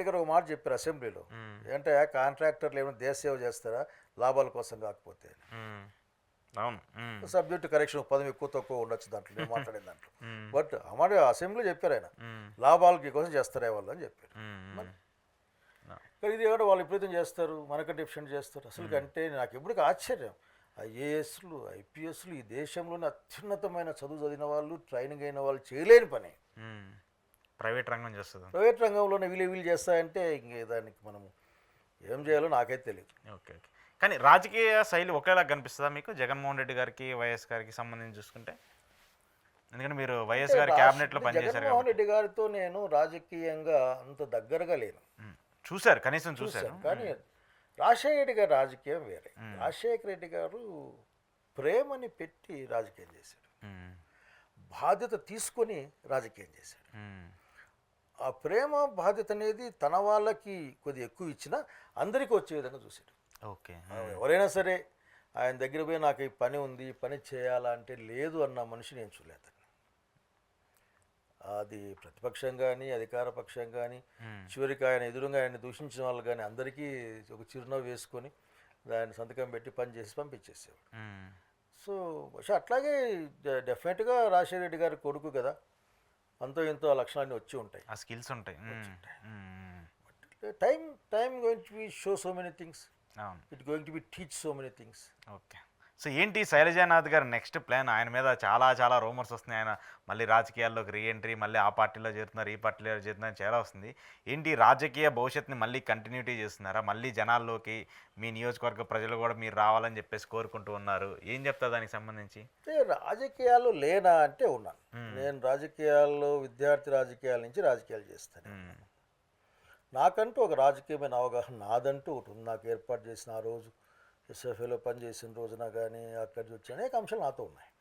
రెడ్డి గారు ఒక మాట చెప్పారు అసెంబ్లీలో. ఏంటంటే కాంట్రాక్టర్లు ఏమైనా దేశ సేవ చేస్తారా లాభాల కోసం కాకపోతే. అవును. సబ్జెక్ట్ కరెక్షన్ పదం ఎక్కువ తక్కువ ఉండొచ్చు దాంట్లో నేను మాట్లాడిన దాంట్లో. బట్ అమ్మాడు అసెంబ్లీలో చెప్పారు ఆయన లాభాలకి కోసం చేస్తారే వాళ్ళు అని చెప్పారు. కానీ ఇది ఏమంటే వాళ్ళు విపరీతం చేస్తారు, మనకంటే ఎఫిషియెంట్ చేస్తారు. అసలు అంటే నాకు ఎప్పటికీ ఆశ్చర్యం. ఐఏఎస్లు ఐపీఎస్లు ఈ దేశంలోనే అత్యున్నతమైన చదువు చదివిన వాళ్ళు ట్రైనింగ్ అయిన వాళ్ళు చేయలేని పని ప్రైవేట్ రంగం చేస్తుంది. ప్రైవేట్ రంగంలోనే వీళ్ళు చేస్తాయంటే ఇంకే దానికి మనం ఏం చేయాలో నాకైతే తెలియదు. Okay okay. కానీ రాజకీయ శైలి ఒకేలా కనిపిస్తుందా మీకు జగన్మోహన్ రెడ్డి గారికి వైఎస్ గారికి సంబంధించి చూసుకుంటే? ఎందుకంటే మీరు వైఎస్ గారి క్యాబినెట్లో పనిచేశారు. జగన్మోహన్ రెడ్డి గారితో నేను రాజకీయంగా అంత దగ్గరగా లేను. చూశారు, కనీసం చూశారు. కానీ రాజశేఖర రెడ్డి గారు రాజకీయం వేరే. రాజశేఖర రెడ్డి గారు ప్రేమని పెట్టి రాజకీయం చేశాడు, బాధ్యత తీసుకొని రాజకీయం చేశాడు. ఆ ప్రేమ బాధ్యత అనేది తన వాళ్ళకి కొద్దిగా ఎక్కువ ఇచ్చినా అందరికీ వచ్చే విధంగా చూశాడు. ఓకే. ఎవరైనా సరే ఆయన దగ్గర పోయి నాకు ఈ పని ఉంది, ఈ పని చేయాలంటే లేదు అన్న మనిషి నేను చూడలేదు. అది ప్రతిపక్షం కానీ అధికార పక్షం కానీ చివరికి ఆయన ఎదురుగా ఆయన దూషించిన వాళ్ళు కానీ అందరికీ ఒక చిరునవ్వు వేసుకొని దాన్ని సంతకం పెట్టి పని చేసి పంపించేసేవాడు. సో പക്ഷെ అట్లాగే డెఫినెట్గా రాజశేఖర రెడ్డి గారి కొడుకు కదా, అంతో ఎంతో ఆ లక్షణాన్ని వచ్చి ఉంటాయి, ఆ స్కిల్స్ ఉంటాయి. Time going to be show so many things, it going to be teach so many things. Okay. So ఏంటి శైలజానాథ్ గారు నెక్స్ట్ ప్లాన్? ఆయన మీద చాలా చాలా రూమర్స్ వస్తున్నాయి, ఆయన మళ్ళీ రాజకీయాల్లోకి రీఎంట్రీ, మళ్ళీ ఆ పార్టీలో చేరుతున్నారు, ఈ పార్టీలో చేరుతున్నారు, చాలా వస్తుంది. ఏంటి రాజకీయ భవిష్యత్తుని మళ్ళీ కంటిన్యూటీ చేస్తున్నారా? మళ్ళీ జనాల్లోకి మీ నియోజకవర్గ ప్రజలు కూడా మీరు రావాలని చెప్పేసి కోరుకుంటూ ఉన్నారు. ఏం చెప్తారు దానికి సంబంధించి? రాజకీయాలు లేనా అంటే ఉన్నాను. నేను రాజకీయాల్లో విద్యార్థి రాజకీయాల నుంచి రాజకీయాలు చేస్తాను. నాకంటూ ఒక రాజకీయమైన అవగాహన నాదంటూ ఒకటి ఉంది. నాకు ఏర్పాటు చేసిన ఆ రోజు ఎస్ఎఫ్ఏలో పనిచేసిన రోజున కానీ అక్కడి నుంచి వచ్చి అనేక అంశాలు నాతో ఉన్నాయి.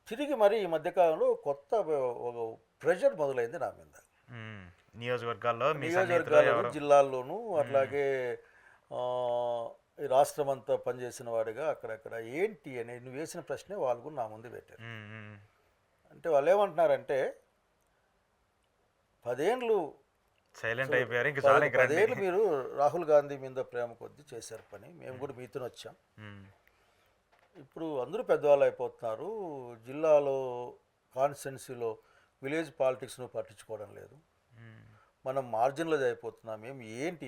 తిరిగి మరి ఈ మధ్యకాలంలో కొత్త ఒక ప్రెషర్ మొదలైంది నా మీద. నియోజకవర్గాల్లో జిల్లాల్లోనూ అట్లాగే ఈ రాష్ట్రం అంతా పనిచేసిన వాడిగా అక్కడక్కడ ఏంటి అని నువ్వు వేసిన ప్రశ్నే వాళ్ళు కూడా నా ముందు పెట్టారు. అంటే వాళ్ళు ఏమంటున్నారంటే 10 ఏళ్ళు సైలెంట్ అయిపోయారు, ఇంకా 10 ఏళ్ళు మీరు రాహుల్ గాంధీ మీద ప్రేమ కొద్దీ చేశారు పని, మేము కూడా మీతో వచ్చాం, ఇప్పుడు అందరూ పెద్దవాళ్ళు అయిపోతున్నారు, జిల్లాలో కాన్స్టిట్యున్సీలో విలేజ్ పాలిటిక్స్ను పట్టించుకోవడం లేదు, మనం మార్జిన్లో అయిపోతున్నాం, మేము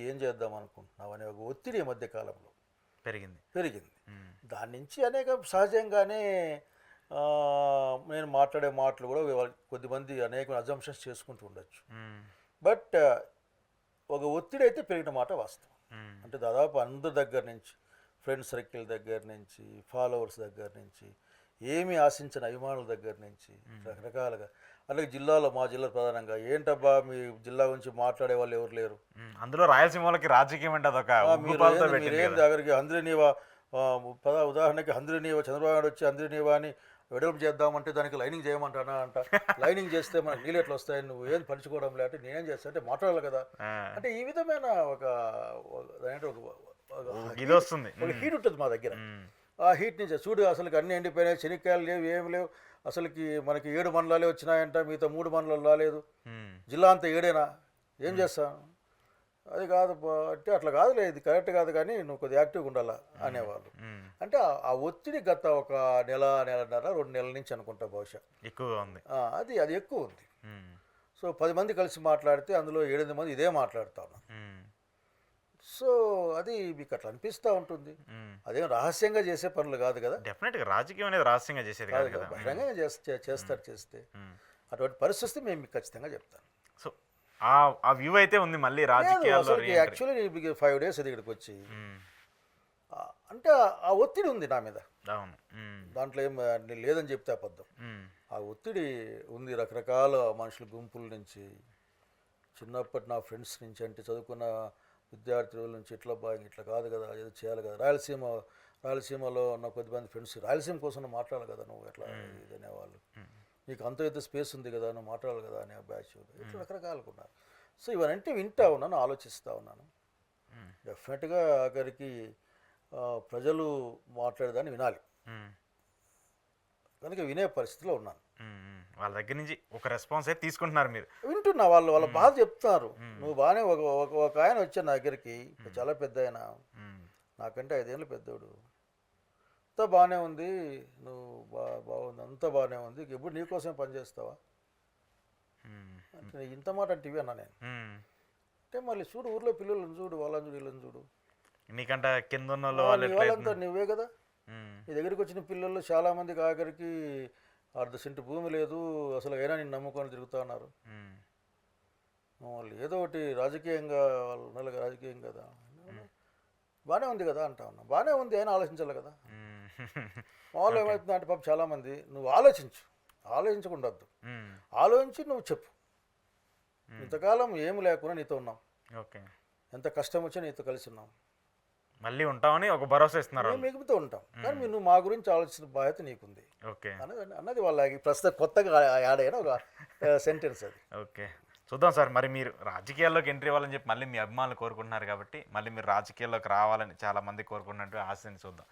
ఏం చేద్దాం అనుకుంటున్నాం అనే ఒక ఒత్తిడి ఈ మధ్య కాలంలో పెరిగింది. దాని నుంచి అనేక సహజంగానే నేను మాట్లాడే మాటలు కూడా కొద్దిమంది అనేక అజంప్షన్స్ చేసుకుంటూ ఉండొచ్చు. బట్ ఒక ఒత్తిడి అయితే పెరిగిన మాట వాస్తవం. అంటే దాదాపు అందరి దగ్గర నుంచి, ఫ్రెండ్ సర్కిల్ దగ్గర నుంచి, ఫాలోవర్స్ దగ్గర నుంచి, ఏమీ ఆశించిన అభిమానుల దగ్గర నుంచి రకరకాలుగా, అలాగే మా జిల్లా ప్రధానంగా ఏంటబ్బా మీ జిల్లా గురించి మాట్లాడే వాళ్ళు ఎవరు లేరు, అందులో రాయలసీమకి రాజకీయం అంటే దగ్గరికి హంద్రీనీవా ఉదాహరణకి హంద్రీనీవా చంద్రబాబు నాయుడు వచ్చి హంద్రీనీవా అని వెడల్పు చేద్దామంటే దానికి లైనింగ్ చేయమంటానా అంట, లైనింగ్ చేస్తే మనకు నీళ్ళు ఎట్లా వస్తాయి, నువ్వు ఏం పంచుకోవడం లేదంటే నేనేం చేస్తా అంటే మాట్లాడాలి కదా. అంటే ఈ విధమైన ఒక హీట్ ఉంటుంది మా దగ్గర. ఆ హీట్ నుంచి చూడు అసలుకి అన్ని ఎండిపోయినాయి, శనిక్కాయలు లేవు, ఏమి లేవు, అసలుకి మనకి 7 మండలాలే వచ్చినాయంట, మిగతా 3 మండలాలు రాలేదు, జిల్లా అంతా 7ఏనా, ఏం చేస్తాను, అది కాదు అంటే అట్లా కాదులే, ఇది కరెక్ట్ కాదు కానీ నువ్వు కొద్దిగా యాక్టివ్గా ఉండాలా అనేవాళ్ళు. అంటే ఆ ఒత్తిడి గత ఒక నెలన్నర 2 నెలల నుంచి అనుకుంటా బహుశా ఎక్కువగా ఉంది. అది ఎక్కువ ఉంది. సో 10 మంది కలిసి మాట్లాడితే అందులో 7-8 మంది ఇదే మాట్లాడుతా ఉన్నాం. సో అది మీకు అట్లా అనిపిస్తూ ఉంటుంది. అదేం రహస్యంగా చేసే పనులు కాదు కదా. డెఫినెట్గా రాజకీయం అనేది రహస్యంగా చేసేది కాదు కదా, బహిరంగంగా చేస్తే అటువంటి పరిస్థితి మేము మీకు ఖచ్చితంగా చెప్తాను. సో ఆ వ్యూ అయితే ఉంది మళ్ళీ రాజకీయాల్లో. యాక్చువల్లీ 5 డేస్ అది ఇక్కడికి వచ్చి అంటే ఆ ఒత్తిడి ఉంది నా మీద. దాంట్లో ఏం లేదని చెప్తే అబద్ధం. ఆ ఒత్తిడి ఉంది రకరకాల మనుషుల గుంపుల నుంచి, చిన్నప్పటి నా ఫ్రెండ్స్ నుంచి, అంటే చదువుకున్న విద్యార్థుల నుంచి, ఇట్లా కాదు కదా, ఏదో చేయాలి కదా, రాయలసీమలో ఉన్న కొద్దిమంది ఫ్రెండ్స్ రాయలసీమ కోసం మాట్లాడాలి కదా, నువ్వు ఎట్లా ఇది అనేవాళ్ళు, నీకు అంత అయితే స్పేస్ ఉంది కదా, నువ్వు మాట్లాడాలి కదా అనే బ్యాచ్, ఇట్లా రకరకాలుగా ఉన్నారు. సో ఇవన్నీ వింటా ఉన్నాను, ఆలోచిస్తూ ఉన్నాను. డెఫినెట్గా ఆఖరికి ప్రజలు మాట్లాడేదాన్ని వినాలి కనుక వినే పరిస్థితిలో ఉన్నాను. వాళ్ళ దగ్గర నుంచి ఒక రెస్పాన్స్ అయితే తీసుకుంటున్నారు మీరు. వింటున్నా, వాళ్ళ బాధ చెప్తున్నారు. నువ్వు బాగానే ఒక ఆయన వచ్చాను నా దగ్గరికి, చాలా పెద్ద ఆయన, మ్మ్. నాకంటే 5 ఏళ్ళు పెద్దోడు. అంతా బాగానే ఉంది, నువ్వు బాగుంది, అంతా బాగానే ఉంది, ఎప్పుడు నీకోసం పని చేస్తావా మ్మ్. అంటే ఇంత మాట అంటే ఇవి అన్నా నేను. మ్మ్. అంటే మళ్ళీ చూడు, ఊర్లో పిల్లలను చూడు, వాళ్ళని చూడు, వీళ్ళని చూడు, నీకంట కింద ఉన్న వాళ్ళు నీ ఎట్లా వాళ్ళంతా నువ్వే కదా. మ్మ్. నీ దగ్గరికి వచ్చిన పిల్లలు చాలామందికి ఆఖరికి 1/2 సెంటు భూమి లేదు, అసలు అయినా నేను నమ్ముకొని తిరుగుతా ఉన్నారు. మ్మ్. వాళ్ళు ఏదో ఒకటి రాజకీయంగా వాళ్ళు ఉండాలి కదా, రాజకీయం కదా, బాగానే ఉంది కదా అంటా ఉన్నా. బాగానే ఉంది అయినా ఆలోచించాలి కదా. మ్మ్. వాళ్ళు ఏమవుతుంది అంటే పాపం చాలామంది, నువ్వు ఆలోచించకుండా వద్దు, మ్మ్. ఆలోచించి నువ్వు చెప్పు. ఇంతకాలం ఏమి లేకుండా నీతో ఉన్నాం, ఓకే. ఎంత కష్టం వచ్చా నీతో కలిసి ఉన్నాం, మళ్ళీ ఉంటామని ఒక భరోసా ఇస్తున్నారు మేము వాళ్ళు. మిగులుతూ ఉంటాం, కానీ నువ్వు మా గురించి ఆలోచించిన బాధ్యత నీకుంది ఓకే. అన్నది వాళ్ళకి ప్రస్తుతం కొత్తగా యాడ్ అయిన ఒక సెంటెన్స్ అది. ఓకే, చూద్దాం సార్. మరి మీరు రాజకీయాల్లోకి ఎంట్రీ అవ్వాలని చెప్పి మళ్ళీ మీ అభిమానులు కోరుకుంటున్నారు కాబట్టి మళ్ళీ మీరు రాజకీయాల్లోకి రావాలని చాలా మంది కోరుకున్నట్టు ఆశని చూద్దాం.